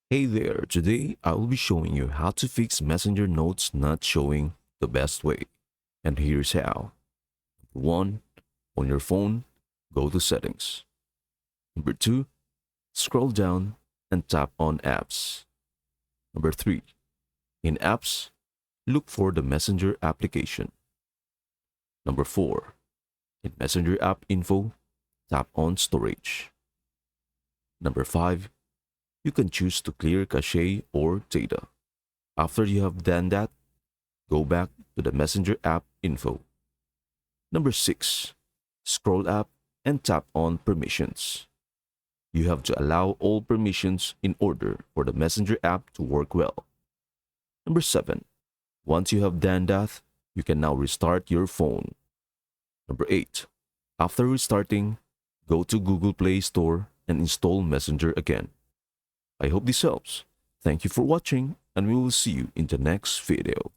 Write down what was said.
Hey there, today I will be showing you how to fix Messenger notes not showing the best way. And here's how. Number 1. On your phone, go to Settings. Number 2. Scroll down and tap on Apps. Number 3. In Apps, look for the Messenger application. Number 4. In Messenger app info, tap on Storage. Number 5. You can choose to clear cache or data. After you have done that, go back to the Messenger app info. Number 6. Scroll up and tap on Permissions. You have to allow all permissions in order for the Messenger app to work well. Number 7. Once you have done that, you can now restart your phone. Number 8. After restarting, go to Google Play Store and install Messenger again. I hope this helps. Thank you for watching, and we will see you in the next video.